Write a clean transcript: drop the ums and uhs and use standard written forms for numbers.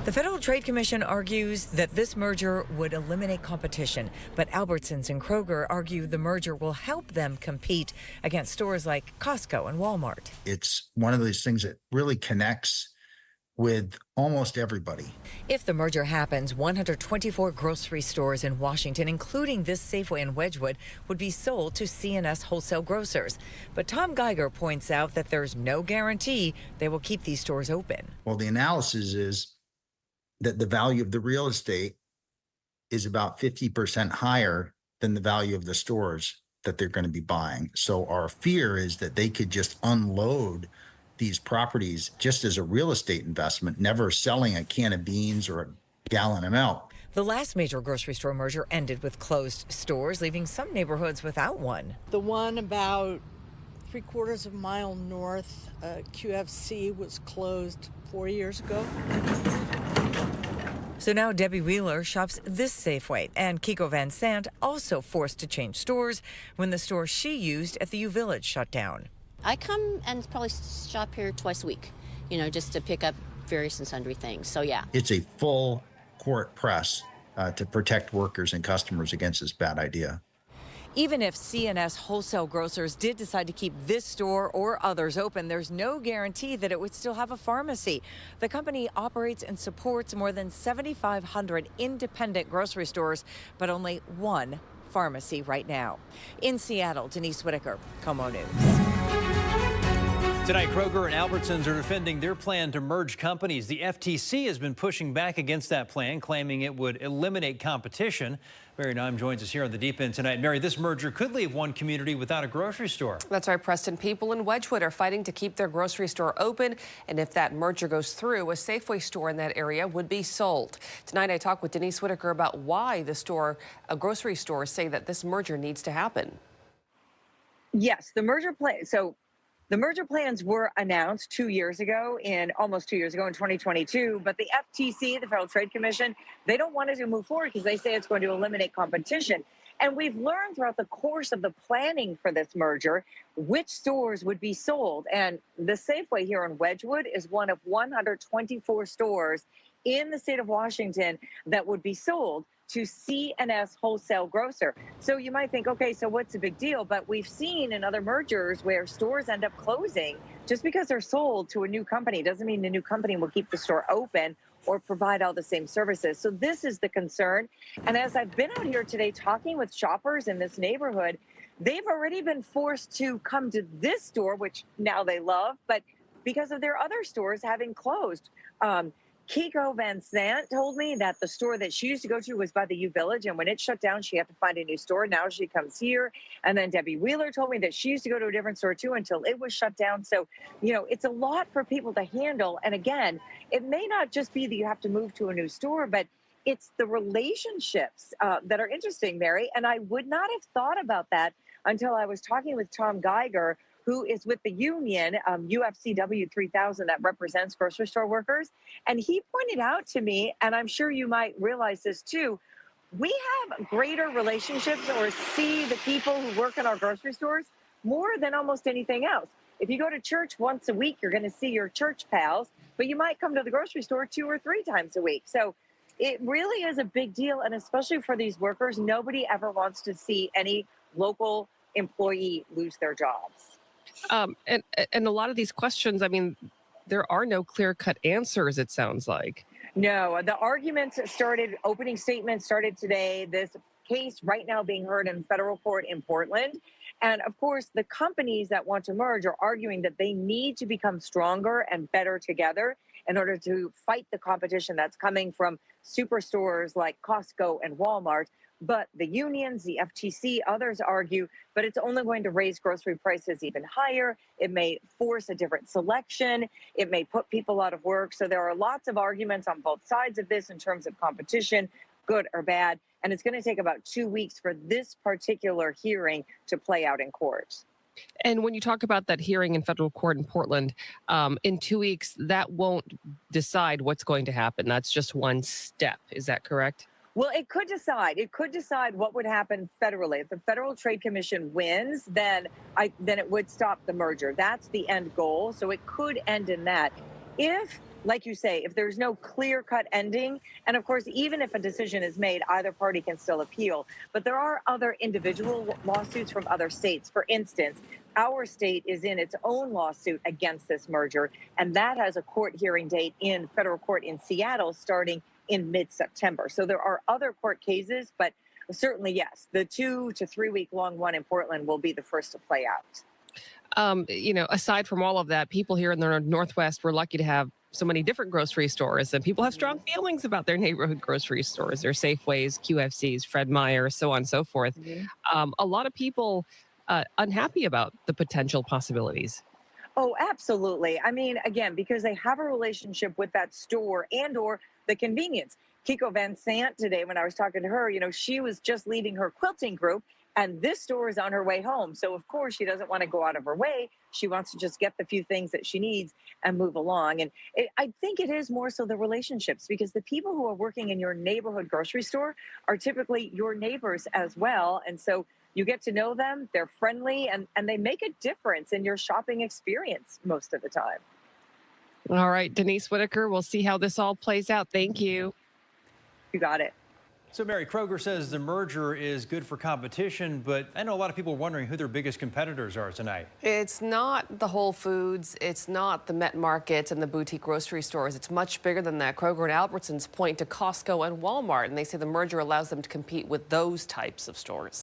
The Federal Trade Commission argues that this merger would eliminate competition, but Albertsons and Kroger argue the merger will help them compete against stores like Costco and Walmart. It's one of those things that really connects with almost everybody. If the merger happens, 124 grocery stores in Washington, including this Safeway in Wedgwood, would be sold to C&S wholesale grocers. But Tom Geiger points out that there's no guarantee they will keep these stores open. Well, the analysis is that the value of the real estate is about 50% higher than the value of the stores that they're going to be buying. So our fear is that they could just unload these properties just as a real estate investment, never selling a can of beans or a gallon of milk. The last major grocery store merger ended with closed stores, leaving some neighborhoods without one. The one about 3/4 of a mile north, QFC, was closed 4 years ago. So now Debbie Wheeler shops this Safeway, and Kiko Van Sant also forced to change stores when the store she used at the U Village shut down. I come and probably shop here twice a week, just to pick up various and sundry things. So, yeah. It's a full court press to protect workers and customers against this bad idea. Even if C&S wholesale grocers did decide to keep this store or others open, there's no guarantee that it would still have a pharmacy. The company operates and supports more than 7,500 independent grocery stores, but only one pharmacy right now. In Seattle, Denise Whitaker, KOMO News. Tonight, Kroger and Albertsons are defending their plan to merge companies. The FTC has been pushing back against that plan, claiming it would eliminate competition. Mary Naim joins us here on the Deep End tonight. Mary, this merger could leave one community without a grocery store. That's right, Preston. People in Wedgwood are fighting to keep their grocery store open. And if that merger goes through, a Safeway store in that area would be sold. Tonight, I talked with Denise Whitaker about why grocery stores say that this merger needs to happen. Yes, the merger plan. So the merger plans were announced almost 2 years ago in 2022, but the FTC, the Federal Trade Commission, they don't want it to move forward because they say it's going to eliminate competition. And we've learned throughout the course of the planning for this merger which stores would be sold. And the Safeway here in Wedgwood is one of 124 stores in the state of Washington that would be sold to C&S wholesale grocer. So you might think, okay, so what's the big deal? But we've seen in other mergers where stores end up closing just because they're sold to a new company doesn't mean the new company will keep the store open or provide all the same services. So this is the concern. And as I've been out here today talking with shoppers in this neighborhood, they've already been forced to come to this store, which now they love, but because of their other stores having closed. Kiko Van Sant told me that the store that she used to go to was by the U Village, and when it shut down, she had to find a new store. Now she comes here. And then Debbie Wheeler told me that she used to go to a different store too until it was shut down. So, it's a lot for people to handle. And again, it may not just be that you have to move to a new store, but it's the relationships that are interesting, Mary. And I would not have thought about that until I was talking with Tom Geiger, who is with the union, UFCW 3000, that represents grocery store workers. And he pointed out to me, and I'm sure you might realize this too, we have greater relationships or see the people who work in our grocery stores more than almost anything else. If you go to church once a week, you're going to see your church pals, but you might come to the grocery store 2 or 3 times a week. So it really is a big deal. And especially for these workers, nobody ever wants to see any local employee lose their jobs. And a lot of these questions, there are no clear-cut answers, it sounds like. No, the arguments opening statements started today. This case right now being heard in federal court in Portland. And of course, the companies that want to merge are arguing that they need to become stronger and better together in order to fight the competition that's coming from superstores like Costco and Walmart. But the unions, the FTC, others argue, but it's only going to raise grocery prices even higher. It may force a different selection. It may put people out of work. So there are lots of arguments on both sides of this in terms of competition, good or bad. And it's going to take about 2 weeks for this particular hearing to play out in court. And when you talk about that hearing in federal court in Portland, in 2 weeks, that won't decide what's going to happen. That's just one step. Is that correct? Well, it could decide. It could decide what would happen federally. If the Federal Trade Commission wins, then it would stop the merger. That's the end goal. So it could end in that. If like you say, if there's no clear-cut ending, and of course, even if a decision is made, either party can still appeal. But there are other individual lawsuits from other states. For instance, our state is in its own lawsuit against this merger, and that has a court hearing date in federal court in Seattle starting in mid-September. So there are other court cases, but certainly, yes, the 2 to 3 week long one in Portland will be the first to play out. Aside from all of that, people here in the Northwest, we're lucky to have so many different grocery stores, and people have strong feelings about their neighborhood grocery stores, their Safeways, QFCs, Fred Meyer, so on and so forth. A lot of people unhappy about the potential possibilities. Oh, absolutely. I mean, again, because they have a relationship with that store and or the convenience. Kiko Van Sant today, when I was talking to her, she was just leaving her quilting group and this store is on her way home. So, of course, she doesn't want to go out of her way. She wants to just get the few things that she needs and move along. And I think it is more so the relationships, because the people who are working in your neighborhood grocery store are typically your neighbors as well. And so you get to know them, they're friendly, and they make a difference in your shopping experience most of the time. All right, Denise Whitaker, we'll see how this all plays out. Thank you. You got it. So, Mary, Kroger says the merger is good for competition, but I know a lot of people are wondering who their biggest competitors are tonight. It's not the Whole Foods, it's not the Met Market and the boutique grocery stores. It's much bigger than that. Kroger and Albertsons point to Costco and Walmart, and they say the merger allows them to compete with those types of stores.